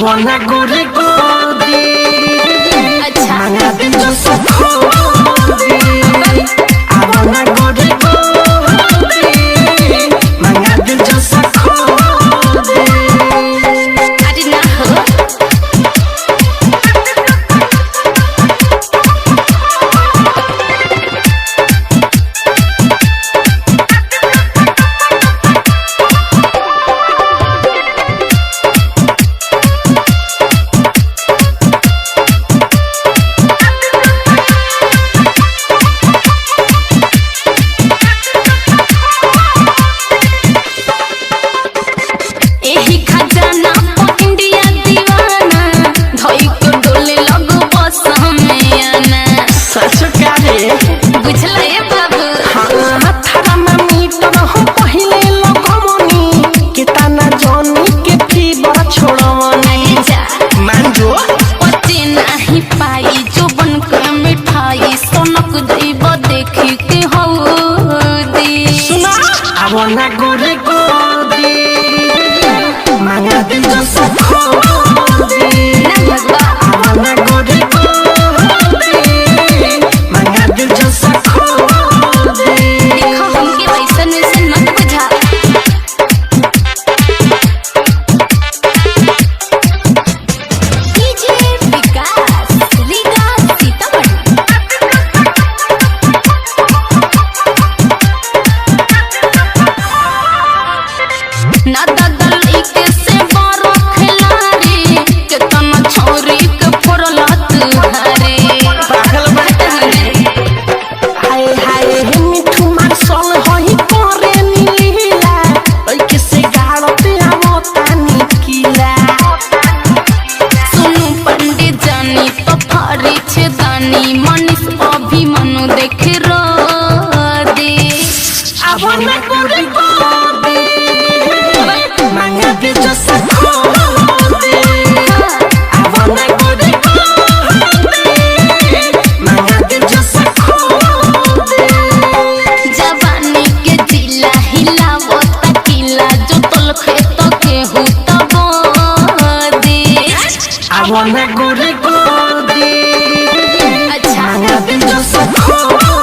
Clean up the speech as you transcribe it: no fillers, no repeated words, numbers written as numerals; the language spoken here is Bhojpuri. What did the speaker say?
आवना गोरे गोदी अच्छा मांगा दिन जो सखोदी आवना गोरे गोदी मांगा दिन जो सखोदी अरे ना हो आवना गोरे गोदी मांगा दिन जो सखोदी आवना गोरे गोदी मांगा दिन जो सखोदी देखो हमके वैसन वैसन मत बुझा डीजे विकास रीगा सीतामढ़ी ना ददल के से बारो खिलाड़ी के तन छोरी के फोरलत हरे पागल हरे हाय हाय हे मिठू मार सल होई करे नीला ओइ के से गाड़ते आवतानी किला सुनु पंडित जानी तो फारी छे दानी मनीष अभिमनु देख रो दे आवना गोरे गोदी मांगा दिन जो सखोदी आवना गोरे गोदी मांगा दिन जो सखोदी जवानी के जिला हिलावो तकिला जो तल खेत के हुतबो दे आवना गोरे गोदी अच्छा मांगा दिन जो सखोदी